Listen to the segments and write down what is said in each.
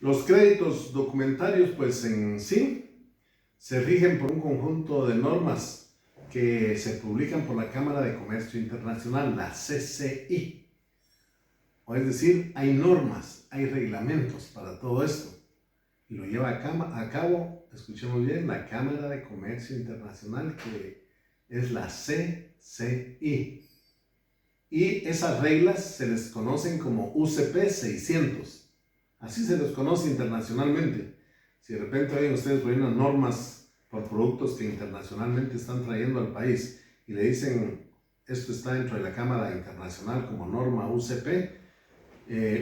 Los créditos documentarios, pues en sí, se rigen por un conjunto de normas que se publican por la Cámara de Comercio Internacional, la CCI. O es decir, hay normas, hay reglamentos para todo esto. Y lo lleva a cabo, escuchemos bien, la Cámara de Comercio Internacional, que es la CCI. Y esas reglas se les conocen como UCP 600. Así se les conoce internacionalmente. Si de repente oyen ustedes por ahí unas normas por productos que internacionalmente están trayendo al país y le dicen esto está dentro de la Cámara Internacional como norma UCP,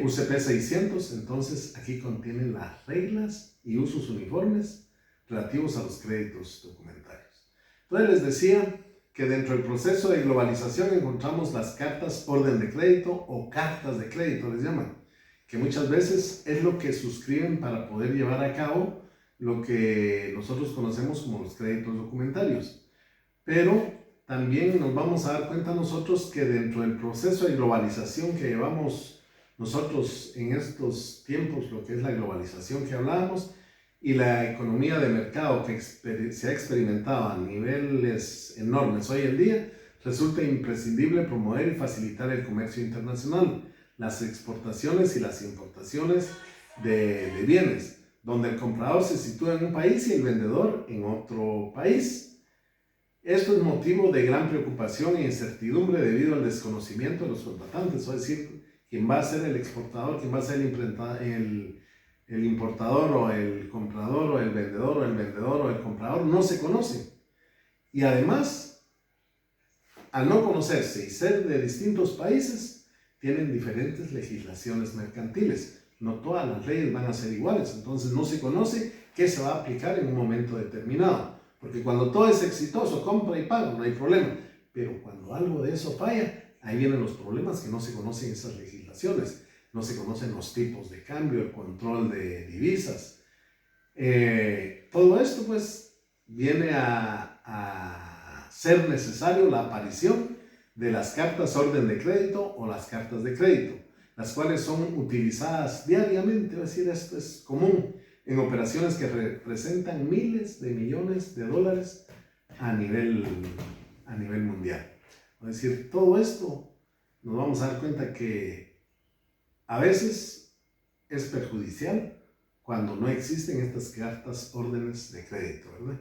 UCP 600, entonces aquí contienen las reglas y usos uniformes relativos a los créditos documentarios. Entonces les decía que dentro del proceso de globalización encontramos las cartas orden de crédito o cartas de crédito les llaman, que muchas veces es lo que suscriben para poder llevar a cabo lo que nosotros conocemos como los créditos documentarios. Pero también nos vamos a dar cuenta nosotros que dentro del proceso de globalización que llevamos nosotros en estos tiempos, lo que es la globalización que hablábamos, y la economía de mercado que se ha experimentado a niveles enormes hoy en día, resulta imprescindible promover y facilitar el comercio internacional, las exportaciones y las importaciones de bienes, donde el comprador se sitúa en un país y el vendedor en otro país. Esto es motivo de gran preocupación e incertidumbre debido al desconocimiento de los contratantes, es decir, quién va a ser el exportador, quién va a ser el importador o el comprador o el vendedor o el comprador, no se conoce. Y además, al no conocerse y ser de distintos países, tienen diferentes legislaciones mercantiles. No todas las leyes van a ser iguales, entonces no se conoce qué se va a aplicar en un momento determinado. Porque cuando todo es exitoso, compra y paga, no hay problema. Pero cuando algo de eso falla, ahí vienen los problemas que no se conocen esas legislaciones. No se conocen los tipos de cambio, el control de divisas. Todo esto pues viene a ser necesario la aparición de las cartas orden de crédito o las cartas de crédito, las cuales son utilizadas diariamente, es decir, esto es común en operaciones que representan miles de millones de dólares a nivel mundial. Es decir, todo esto nos vamos a dar cuenta que a veces es perjudicial cuando no existen estas cartas órdenes de crédito, ¿verdad?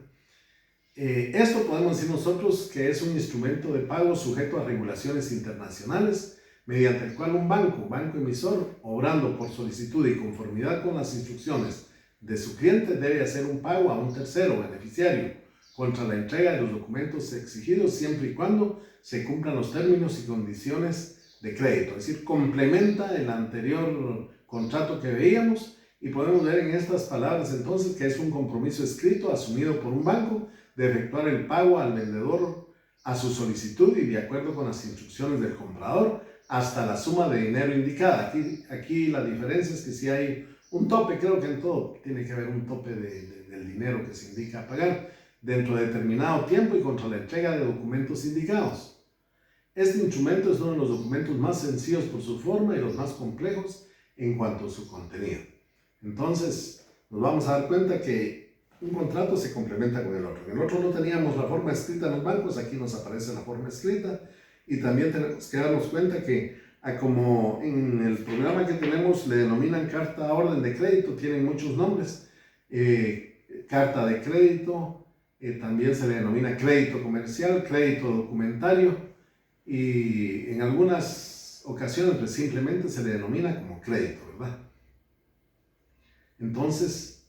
Esto podemos decir nosotros que es un instrumento de pago sujeto a regulaciones internacionales mediante el cual un banco emisor, obrando por solicitud y conformidad con las instrucciones de su cliente, debe hacer un pago a un tercero beneficiario contra la entrega de los documentos exigidos siempre y cuando se cumplan los términos y condiciones de crédito. Es decir, complementa el anterior contrato que veíamos y podemos ver en estas palabras entonces que es un compromiso escrito asumido por un banco de efectuar el pago al vendedor a su solicitud y de acuerdo con las instrucciones del comprador hasta la suma de dinero indicada. Aquí la diferencia es que si hay un tope, creo que en todo tiene que haber un tope del dinero que se indica pagar dentro de determinado tiempo y contra la entrega de documentos indicados. Este instrumento es uno de los documentos más sencillos por su forma y los más complejos en cuanto a su contenido. Entonces, nos vamos a dar cuenta que un contrato se complementa con el otro. En el otro no teníamos la forma escrita en los bancos, aquí nos aparece la forma escrita. Y también tenemos que darnos cuenta que, como en el programa que tenemos le denominan carta orden de crédito, tienen muchos nombres. Carta de crédito, también se le denomina crédito comercial, crédito documentario, y en algunas ocasiones pues, simplemente se le denomina como crédito, ¿verdad? Entonces,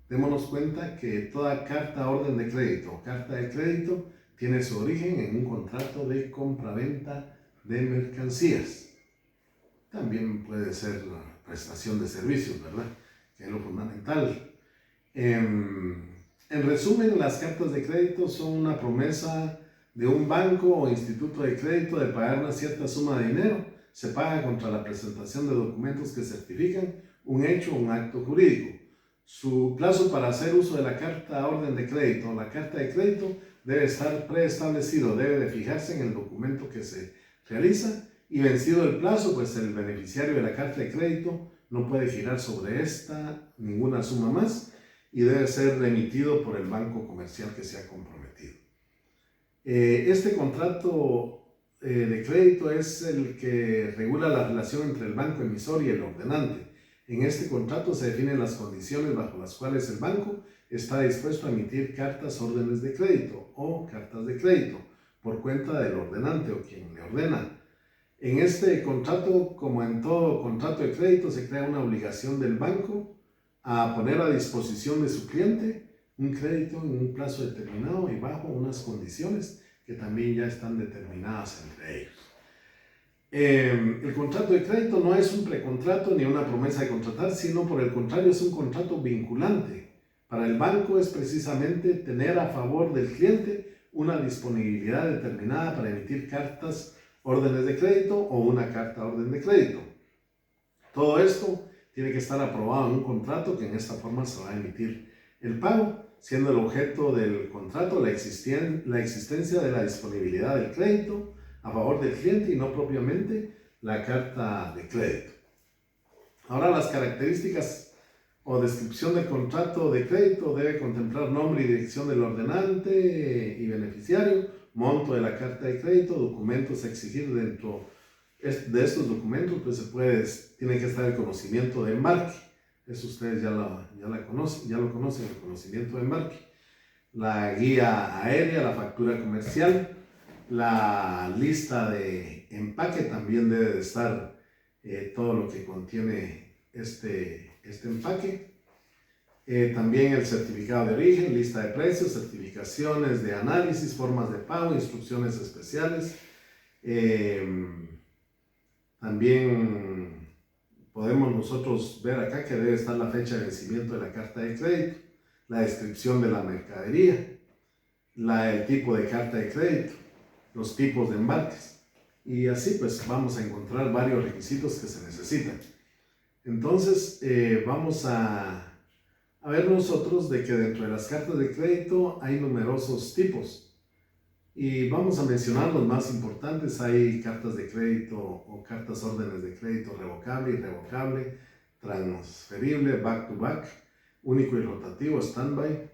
démonos cuenta que toda carta orden de crédito o carta de crédito tiene su origen en un contrato de compra-venta de mercancías. También puede ser la prestación de servicios, ¿verdad? Que es lo fundamental. En resumen, las cartas de crédito son una promesa de un banco o instituto de crédito de pagar una cierta suma de dinero. Se paga contra la presentación de documentos que certifican un hecho o un acto jurídico. Su plazo para hacer uso de la carta orden de crédito o la carta de crédito debe estar preestablecido, debe de fijarse en el documento que se realiza y vencido el plazo, pues el beneficiario de la carta de crédito no puede girar sobre esta ninguna suma más y debe ser emitido por el banco comercial que se ha comprometido. Este contrato de crédito es el que regula la relación entre el banco emisor y el ordenante. En este contrato se definen las condiciones bajo las cuales el banco está dispuesto a emitir cartas órdenes de crédito o cartas de crédito por cuenta del ordenante o quien le ordena. En este contrato, como en todo contrato de crédito, se crea una obligación del banco a poner a disposición de su cliente un crédito en un plazo determinado y bajo unas condiciones que también ya están determinadas entre ellos. El contrato de crédito no es un precontrato ni una promesa de contratar, sino por el contrario es un contrato vinculante. Para el banco es precisamente tener a favor del cliente una disponibilidad determinada para emitir cartas órdenes de crédito o una carta orden de crédito. Todo esto tiene que estar aprobado en un contrato que en esta forma se va a emitir el pago, siendo el objeto del contrato la existencia de la disponibilidad del crédito a favor del cliente y no propiamente la carta de crédito. Ahora, las características o descripción del contrato de crédito debe contemplar nombre y dirección del ordenante y beneficiario, monto de la carta de crédito, documentos a exigir dentro de estos documentos, pues tiene que estar el conocimiento de embarque. Eso ustedes ya lo conocen, el conocimiento de embarque. La guía aérea, la factura comercial, la lista de empaque, también debe de estar todo lo que contiene este empaque. También el certificado de origen, lista de precios, certificaciones de análisis, formas de pago, instrucciones especiales. También podemos nosotros ver acá que debe estar la fecha de vencimiento de la carta de crédito, la descripción de la mercadería, el tipo de carta de crédito, los tipos de embarques. Y así pues vamos a encontrar varios requisitos que se necesitan. Entonces vamos a ver nosotros de que dentro de las cartas de crédito hay numerosos tipos. Y vamos a mencionar los más importantes. Hay cartas de crédito o cartas órdenes de crédito revocable, irrevocable, transferible, back to back, único y rotativo, standby,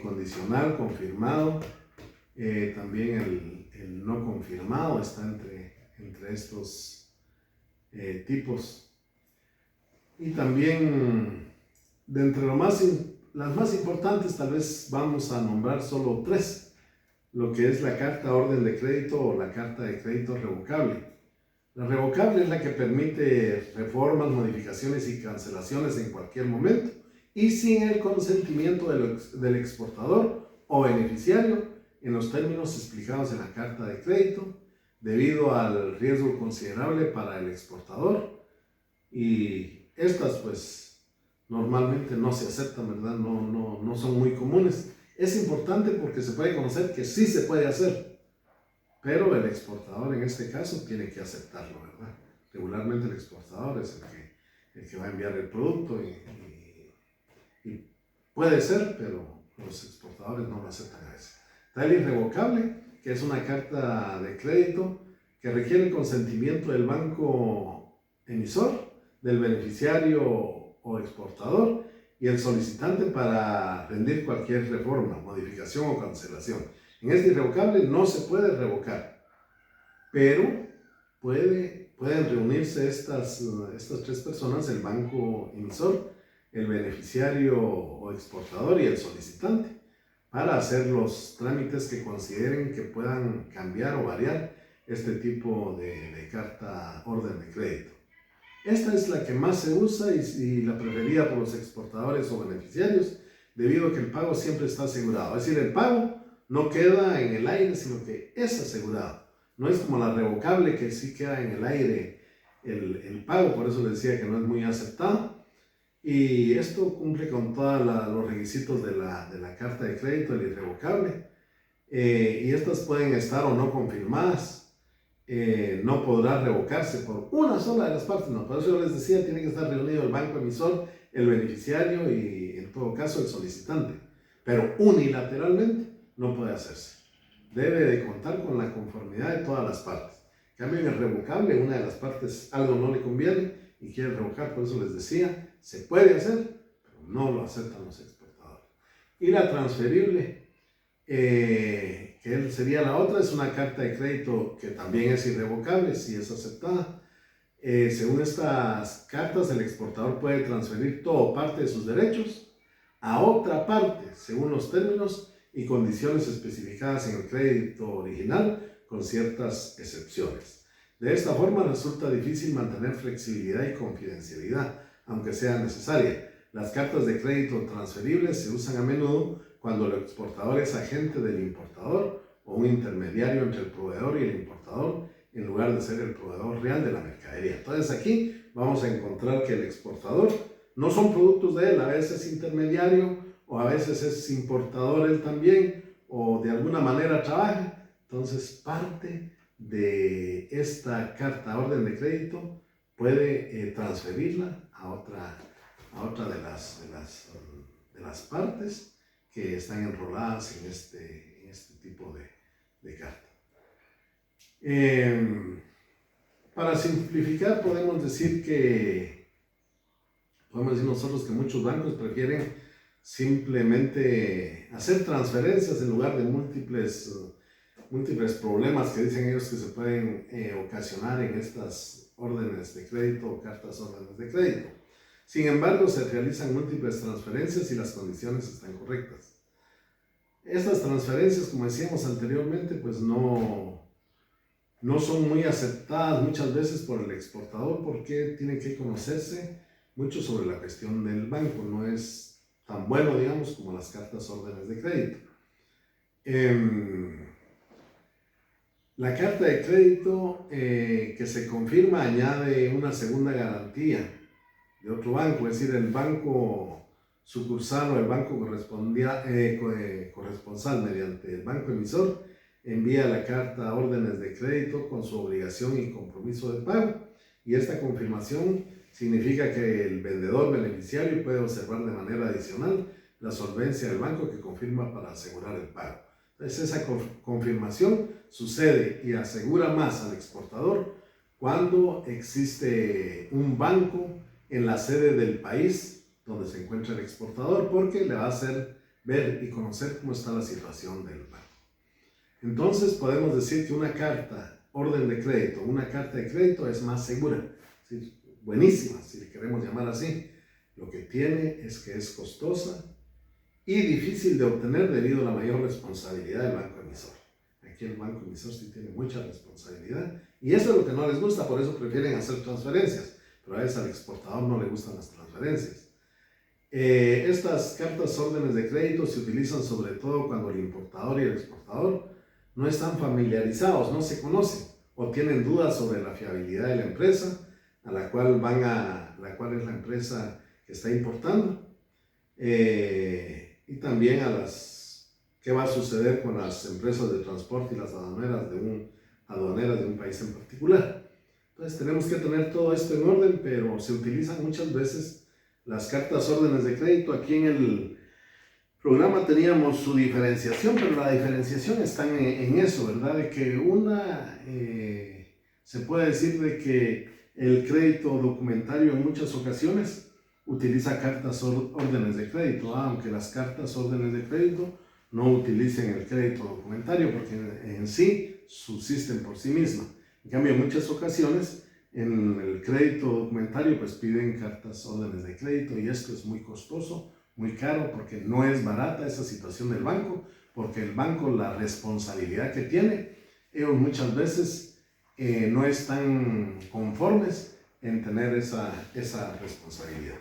condicional, confirmado. También el no confirmado está entre estos tipos. Y también de entre las más importantes tal vez vamos a nombrar solo tres. Lo que es la carta orden de crédito o la carta de crédito revocable. La revocable es la que permite reformas, modificaciones y cancelaciones en cualquier momento y sin el consentimiento del exportador o beneficiario en los términos explicados en la carta de crédito, debido al riesgo considerable para el exportador. Y estas pues normalmente no se aceptan, ¿verdad? No son muy comunes. Es importante porque se puede conocer que sí se puede hacer, pero el exportador en este caso tiene que aceptarlo, ¿verdad? Regularmente el exportador es el que va a enviar el producto y puede ser, pero los exportadores no lo aceptan a veces. Está el irrevocable, que es una carta de crédito que requiere el consentimiento del banco emisor, del beneficiario o exportador, y el solicitante para rendir cualquier reforma, modificación o cancelación. En este irrevocable no se puede revocar, pero pueden reunirse estas tres personas, el banco emisor, el beneficiario o exportador y el solicitante, para hacer los trámites que consideren que puedan cambiar o variar este tipo de carta orden de crédito. Esta es la que más se usa y la preferida por los exportadores o beneficiarios, debido a que el pago siempre está asegurado. Es decir, el pago no queda en el aire, sino que es asegurado. No es como la revocable, que sí queda en el aire el pago, por eso les decía que no es muy aceptado. Y esto cumple con todos los requisitos de la carta de crédito, el irrevocable. Y estas pueden estar o no confirmadas. No podrá revocarse por una sola de las partes. No, por eso yo les decía, tiene que estar reunido el banco emisor, el beneficiario y en todo caso el solicitante. Pero unilateralmente no puede hacerse. Debe de contar con la conformidad de todas las partes. En cambio, en el revocable, una de las partes algo no le conviene y quiere revocar. Por eso les decía, se puede hacer, pero no lo aceptan los exportadores. Y la transferible, que sería la otra, es una carta de crédito que también es irrevocable si es aceptada. Según estas cartas, el exportador puede transferir todo o parte de sus derechos a otra parte, según los términos y condiciones especificadas en el crédito original, con ciertas excepciones. De esta forma resulta difícil mantener flexibilidad y confidencialidad, aunque sea necesaria. Las cartas de crédito transferibles se usan a menudo cuando el exportador es agente del importador o un intermediario entre el proveedor y el importador, en lugar de ser el proveedor real de la mercadería. Entonces aquí vamos a encontrar que el exportador no son productos de él, a veces es intermediario o a veces es importador él también, o de alguna manera trabaja. Entonces parte de esta carta orden de crédito puede transferirla a otra de las partes que están enroladas en este tipo de carta. Para simplificar, podemos decir nosotros que muchos bancos prefieren simplemente hacer transferencias en lugar de múltiples problemas que dicen ellos que se pueden ocasionar en estas órdenes de crédito o cartas órdenes de crédito. Sin embargo, se realizan múltiples transferencias y las condiciones están correctas. Estas transferencias, como decíamos anteriormente, pues no son muy aceptadas muchas veces por el exportador porque tiene que conocerse mucho sobre la cuestión del banco. No es tan bueno, digamos, como las cartas órdenes de crédito. La carta de crédito que se confirma añade una segunda garantía de otro banco, es decir, el banco sucursal o el banco corresponsal mediante el banco emisor envía la carta órdenes de crédito con su obligación y compromiso de pago, y esta confirmación significa que el vendedor beneficiario puede observar de manera adicional la solvencia del banco que confirma para asegurar el pago. Entonces esa confirmación sucede y asegura más al exportador cuando existe un banco en la sede del país donde se encuentra el exportador, porque le va a hacer ver y conocer cómo está la situación del banco. Entonces podemos decir que una carta orden de crédito, una carta de crédito es más segura, ¿sí? Buenísima, si le queremos llamar así. Lo que tiene es que es costosa y difícil de obtener debido a la mayor responsabilidad del banco emisor. Aquí el banco emisor sí tiene mucha responsabilidad y eso es lo que no les gusta, por eso prefieren hacer transferencias, pero a veces al exportador no le gustan las transferencias. Estas cartas órdenes de crédito se utilizan sobre todo cuando el importador y el exportador no están familiarizados, no se conocen o tienen dudas sobre la fiabilidad de la empresa a la cual es la empresa que está importando, y también qué va a suceder con las empresas de transporte y las aduaneras de un país en particular. Entonces tenemos que tener todo esto en orden, pero se utilizan muchas veces las cartas órdenes de crédito. Aquí en el programa teníamos su diferenciación, pero la diferenciación está en eso, ¿verdad? De que se puede decir de que el crédito documentario en muchas ocasiones utiliza cartas órdenes de crédito, aunque las cartas órdenes de crédito no utilicen el crédito documentario porque en sí subsisten por sí mismas. En cambio, en muchas ocasiones en el crédito documentario pues piden cartas órdenes de crédito, y esto es muy costoso, muy caro, porque no es barata esa situación del banco, porque el banco, la responsabilidad que tiene, ellos muchas veces no están conformes en tener esa responsabilidad.